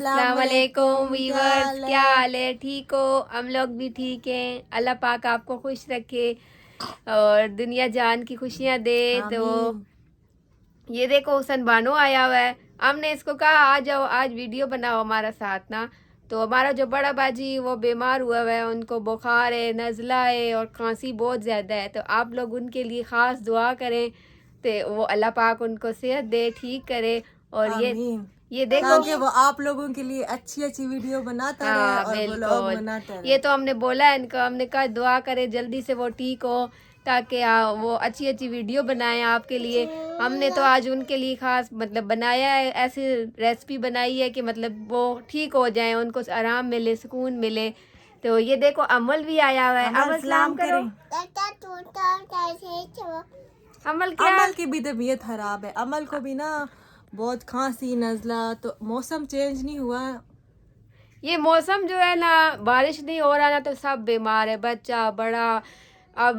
अस्सलाम वालेकुम वीवर्स, क्या हाल है? ठीक हो? हम लोग भी ठीक हैं। अल्लाह पाक आपको खुश रखे और दुनिया जान की खुशियाँ दे। तो ये देखो हुसन बानो आया हुआ है। हमने इसको कहा आ जाओ, आज वीडियो बनाओ हमारा साथ ना। तो हमारा जो बड़ा बाजी वो बीमार हुआ है, उनको बुखार है, नज़ला है और खांसी बहुत ज़्यादा है। तो आप लोग उनके लिए ख़ास दुआ करें तो वो अल्लाह पाक उनको सेहत दे, ठीक करे। और ये देखो, ताकि वो आप लोगों के लिए अच्छी अच्छी वीडियो बनाता रहे हाँ और व्लॉग बिल्कुल, बनाता रहे। ये तो हमने बोला है इनको, हमने कहा दुआ करे जल्दी से वो ठीक हो ताकि वो अच्छी अच्छी वीडियो बनाएं आपके लिए। हमने तो आज उनके लिए खास मतलब बनाया है, ऐसी रेसिपी बनाई है कि मतलब वो ठीक हो जाएं, उनको आराम मिले, सुकून मिले। तो ये देखो अमल भी आया हुआ है। अमल सलाम करो। अमल क्या? अमल की भी तबीयत खराब है। अमल को भी ना बहुत खांसी नजला, तो मौसम चेंज नहीं हुआ। ये मौसम जो है ना, बारिश नहीं हो रहा ना, तो सब बीमार है, बच्चा बड़ा। अब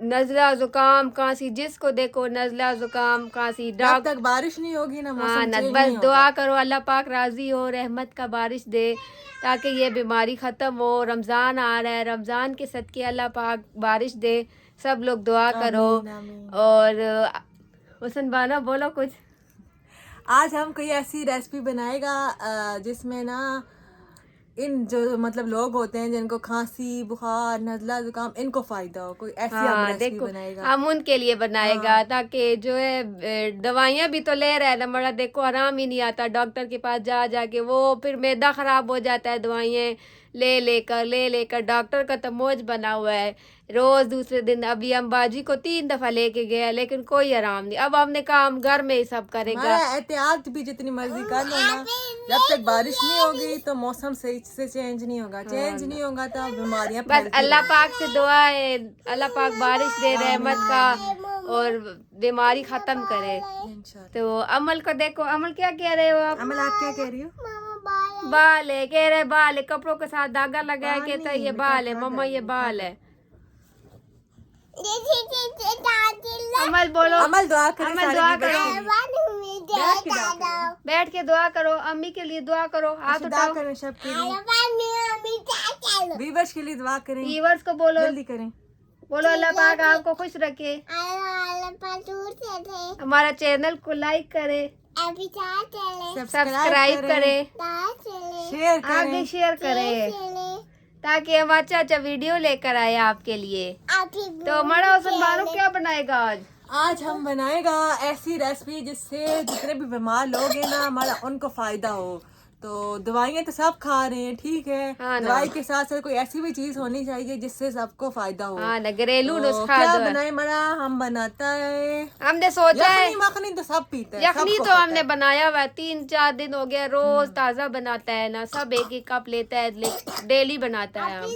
नज़ला जुकाम खांसी, जिसको देखो नज़ला जुकाम खांसी। जब तक बारिश नहीं होगी ना हाँ मौसम न, चेंज बस नहीं होगा। दुआ करो अल्लाह पाक राजी हो, रहमत का बारिश दे ताकि ये बीमारी ख़त्म हो। रमज़ान आ रहा है, रमज़ान के सदके अल्लाह पाक बारिश दे। सब लोग दुआ करो। आमीन आमीन। और हुसन बानो बोलो कुछ। आज हम कोई ऐसी रेसिपी बनाएगा जिसमें ना इन जो मतलब लोग होते हैं जिनको खांसी बुखार नजला जुकाम, इनको फायदा हो। कोई ऐसी हम हाँ रेसिपी देखो, बनाएगा। हम उनके लिए बनाएगा हाँ ताकि जो है दवाइयाँ भी तो ले रहा है ना, बड़ा देखो आराम ही नहीं आता। डॉक्टर के पास जा जाके वो फिर मैदा खराब हो जाता है, दवाइयाँ ले लेकर डॉक्टर का तो मौज बना हुआ है। रोज दूसरे दिन अभी हम बाजी को 3 दफा लेके गया लेकिन कोई आराम नहीं। अब हमने कहा हम घर में ही सब करेगा। हमारा एहतियात भी जितनी मर्जी कर लो ना, जब तक बारिश नहीं होगी तो मौसम सही से चेंज नहीं होगा। चेंज नहीं होगा तो बीमारियां बस फैलती अल्लाह रहेंगी। पाक से दुआ है, अल्लाह पाक बारिश दे, रहमत का, और बीमारी खत्म करे। इंशाल्लाह। तो अमल को देखो, अमल क्या कह रहे हो आप? अमल आप क्या कह रही हो? बाल है, कह रहे बाल है, कपड़ों के साथ धागा लगा है, कहता है पानी ये मीठा बाल है खा मम्मा, कर ये मीठा बाल खा। है। अमल बोलो। अमल दुआ करे अमल सारे दुआ व्यूअर्स करो, के लिए। बैठ के दुआ करें। बैठ के दुआ करो, अम्मी के लिए दुआ करो, हाथ दुआ उठाओ। करें सब के लिए, व्यूअर्स के लिए दुआ करें। व्यूअर्स को बोलो, जल्दी करें। बोलो अल्लाह पाक आपको खुश रखे। हमारा चैनल को लाइक करे, सब्सक्राइब करे, शेयर करें। आगे शेयर करे ताकि हम अच्छा अच्छा वीडियो लेकर आए आपके लिए। तो हमारा हुसन बानो क्या बनाएगा आज? आज हम बनाएगा ऐसी रेसिपी जिससे जितने भी बीमार लोग हैं ना हमारा उनको फायदा हो। तो दवाइयाँ तो सब खा रहे हैं, ठीक है, हाँ ना। दवाई के साथ साथ कोई ऐसी भी चीज होनी चाहिए जिससे सबको फायदा हो। हाँ ना, घरेलू तो नुस्खा क्या जो है बनाए मरा हम बनाता है हमने सोचा है। यखनी मखनी तो सब पीते हैं, यखनी सबको तो पता हमने है। बनाया हुआ है, 3-4 दिन हो गया, रोज ताज़ा बनाता है ना, सब एक एक कप लेता है, डेली बनाता है हम।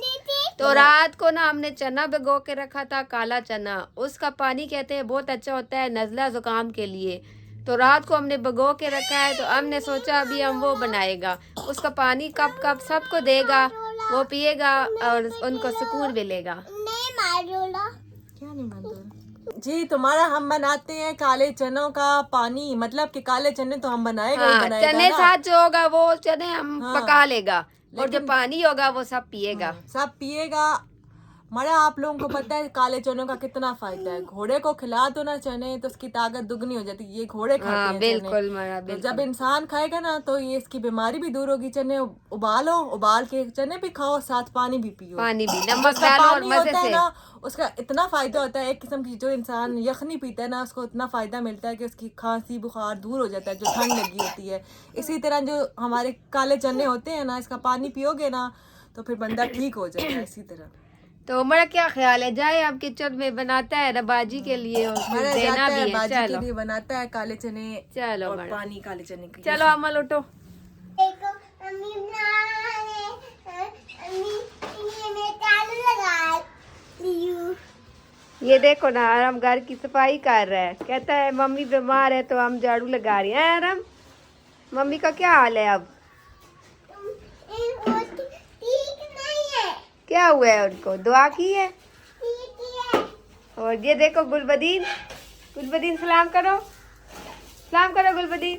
तो रात को ना हमने चना भिगो के रखा था, काला चना, उसका पानी कहते हैं बहुत अच्छा होता है नज़ला जुकाम के लिए। तो रात को हमने भिगो के रखा है, तो हमने सोचा अभी हम वो बनाएगा। उसका पानी कप कप सबको देगा, वो पिएगा और उनको सुकून मिलेगा। क्या नहीं मानते जी तुम्हारा? हम बनाते हैं काले चनों का पानी, मतलब कि काले चने तो हम बनाएगा ही हाँ, बनाएगा चने ना। साथ जो होगा वो चने हम हाँ, पका लेगा और जो लेकिन पानी होगा वो सब पिएगा। सब पिएगा। मरा आप लोगों को पता है काले चनों का कितना फायदा है। घोड़े को खिला दो ना चने तो उसकी ताकत दुगनी हो जाती है। ये घोड़े खाते हाँ हैं चने। बिल्कुल मरा, तो जब बिल्कुल। इंसान खाएगा ना तो ये इसकी बीमारी भी दूर होगी। चने उबालो, उबाल के चने भी खाओ, साथ पानी भी पियो। पानी भी जो नमक उसका डालो और पानी मजे होता है से। ना उसका इतना फायदा होता है। एक किस्म की जो इंसान यखनी पीता है ना उसको इतना फायदा मिलता है कि उसकी खांसी बुखार दूर हो जाता है जो ठंड लगी होती है। इसी तरह जो हमारे काले चने होते हैं ना, इसका पानी पियोगे ना तो फिर बंदा ठीक हो जाएगा। इसी तरह तो हमारा क्या ख्याल है, जाए आप किचन में बनाता है ना बाजी के लिए और फिर मरा देना जाता भी है है। बाजी के चलो लिए बनाता है काले चने चलो और बड़ा, पानी काले चने की। चलो अमल उठो। ये देखो ना, आराम घर की सफाई कर रहा है, कहता है मम्मी बीमार है तो हम झाड़ू लगा रहे हैं। आराम मम्मी का क्या हाल है अब? क्या हुआ है उनको? दुआ की है। और ये देखो गुलबदीन, गुलबदीन सलाम करो, सलाम करो गुलबदीन।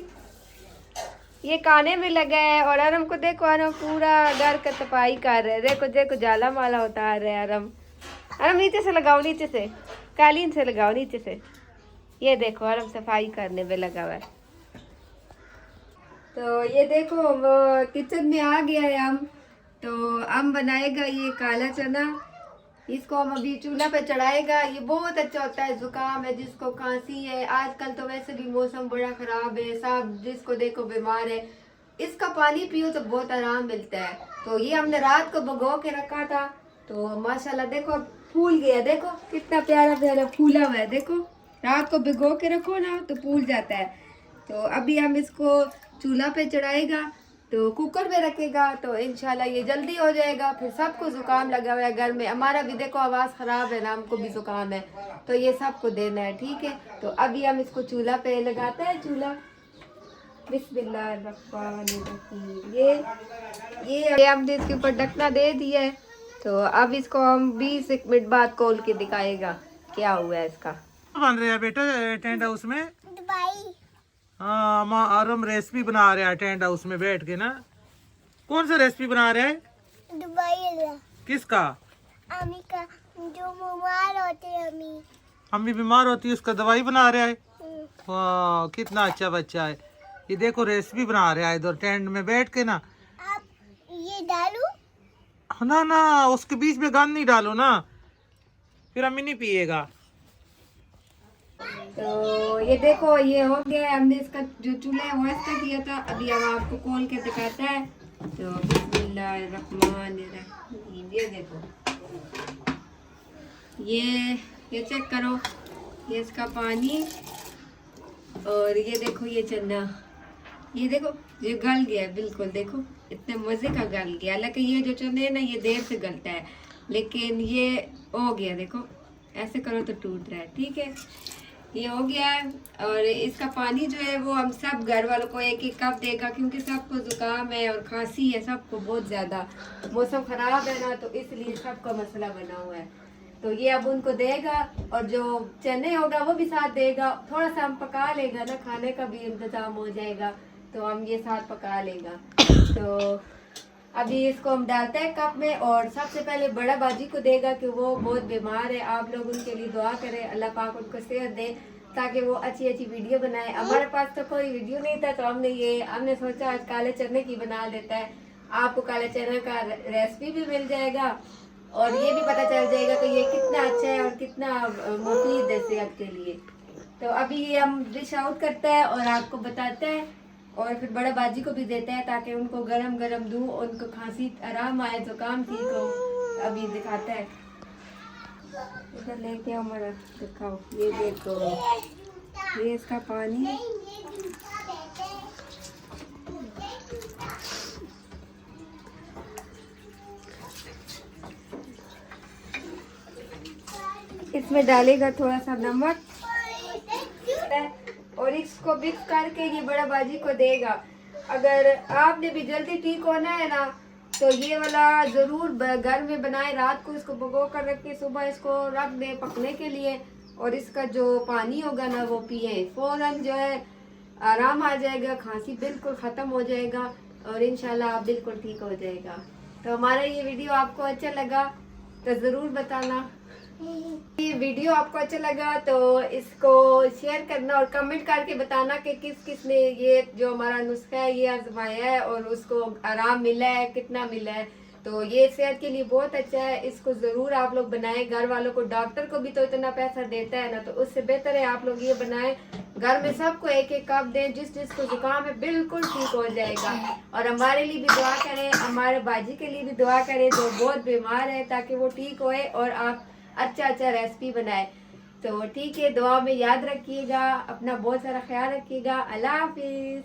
ये खाने में लगा है। और आरम को देखो, आरम पूरा घर का सफाई कर रहे हैं। देखो देखो जाला माला उतार रहे हैं आरम। आरम नीचे से लगाओ, नीचे से कालीन से लगाओ, नीचे से। ये देखो आरम सफाई करने में लगा हुआ है। तो ये देखो वो किचन में आ गया है हम। तो हम बनाएगा ये काला चना, इसको हम अभी चूल्हा पे चढ़ाएगा। ये बहुत अच्छा होता है, जुकाम है जिसको, खांसी है, आजकल तो वैसे भी मौसम बड़ा खराब है, सब जिसको देखो बीमार है, इसका पानी पियो तो बहुत आराम मिलता है। तो ये हमने रात को भिगो के रखा था, तो माशाल्लाह देखो फूल गया, देखो कितना प्यारा प्यारा फूला हुआ है। देखो रात को भिगो के रखो ना तो फूल जाता है। तो अभी हम इसको चूल्हा पे चढ़ाएगा, तो कुकर में रखेगा तो इंशाल्लाह ये जल्दी हो जाएगा। फिर सबको जुकाम लगा हुआ है घर में, हमारा भी देखो आवाज़ ख़राब है ना, हमको भी जुकाम है, तो ये सबको देना है, ठीक है। तो अभी हम इसको चूल्हा पे लगाते हैं, चूल्हा। बिस्मिल्लाहिर्रहमानिर्रहीम। ये हमने इसके ऊपर ढकना दे दिया है। तो अब इसको हम 20 मिनट बाद खोल के दिखाएगा क्या हुआ है इसका। बन रहा है बेटा टेंट हाउस में? हाँ, माँ आरम रेसिपी बना रहा है टेंट हाउस में बैठ के ना। कौन सा रेसिपी बना रहा है? दुबई किसका? अम्मी का, जो बीमार होते हैं अम्मी। अम्मी बीमार होती है उसका दवाई बना रहा है। वाह कितना अच्छा बच्चा है। ये देखो रेसिपी बना रहा है इधर टेंट में बैठ के ना। आप ये डालू? ना ना, उसके बीच में गंद नहीं डालो ना, फिर अम्मी नहीं पिएगा। तो ये देखो ये हो गया, हमने इसका जो चूल्हा है वो इसका किया था। अभी हम आपको खोल के दिखाता है। तो बिस्मिल्लाहिर्रहमानिर्रहीम। ये देखो, ये चेक करो, ये इसका पानी, और ये देखो ये चना, ये देखो ये गल गया बिल्कुल। देखो इतने मज़े का गल गया। हालांकि ये जो चने है ना ये देर से गलता है, लेकिन ये हो गया। देखो ऐसे करो तो टूट रहा है, ठीक है। ये हो गया है। और इसका पानी जो है वो हम सब घर वालों को एक एक कप देगा, क्योंकि सबको जुकाम है और खांसी है, सबको बहुत ज़्यादा, मौसम ख़राब है ना, तो इसलिए सबका मसला बना हुआ है। तो ये अब उनको देगा, और जो चने होगा वो भी साथ देगा। थोड़ा सा हम पका लेगा ना, खाने का भी इंतज़ाम हो जाएगा, तो हम ये साथ पका लेगा। तो अभी इसको हम डालते हैं कप में, और सबसे पहले बड़ा बाजी को देगा कि वो बहुत बीमार है। आप लोग उनके लिए दुआ करें, अल्लाह पाक उनको सेहत दे ताकि वो अच्छी अच्छी वीडियो बनाए। हमारे पास तो कोई वीडियो नहीं था, तो हमने सोचा आज काले चने की बना देता है। आपको काले चने का रेसिपी भी मिल जाएगा, और ये भी पता चल जाएगा कि ये कितना अच्छा है और कितना मुफीद है सेहत के लिए। तो अभी ये हम डिश आउट करते हैं और आपको बताते हैं, और फिर बड़ा बाजी को भी देते हैं ताकि उनको गरम गरम दूँ, उनको खांसी आराम आए, जुकाम ठीक हो। अभी दिखाता है, इधर लेके आओ मेरा, दिखाओ। ये देखो ये इसका पानी, इसमें डालेगा थोड़ा सा नमक, और इसको मिक्स करके ये बड़ा बाजी को देगा। अगर आपने भी जल्दी ठीक होना है ना, तो ये वाला ज़रूर घर में बनाए। रात को इसको भिगो कर रख के सुबह इसको रख दें पकने के लिए, और इसका जो पानी होगा ना वो पिए, फ़ौरन जो है आराम आ जाएगा, खांसी बिल्कुल ख़त्म हो जाएगा, और इंशाल्लाह आप बिल्कुल ठीक हो जाएगा। तो हमारा ये वीडियो आपको अच्छा लगा तो ज़रूर बताना। ये वीडियो आपको अच्छा लगा तो इसको शेयर करना, और कमेंट करके बताना कि किस किस ने ये जो हमारा नुस्खा है ये आजमाया है और उसको आराम मिला है, कितना मिला है। तो ये सेहत के लिए बहुत अच्छा है, इसको ज़रूर आप लोग बनाएं। घर वालों को, डॉक्टर को भी तो इतना पैसा देता है ना, तो उससे बेहतर है आप लोग ये बनाएं। घर में सबको एक एक कप दें, जिसको जुकाम है बिल्कुल ठीक हो जाएगा। और हमारे लिए भी दुआ करें, हमारे बाजी के लिए भी दुआ करें जो बहुत बीमार है, ताकि वो ठीक होए और आप अच्छा अच्छा रेसिपी बनाए। तो ठीक है, दुआ में याद रखिएगा, अपना बहुत सारा ख्याल रखिएगा। अल्लाह हाफिज़।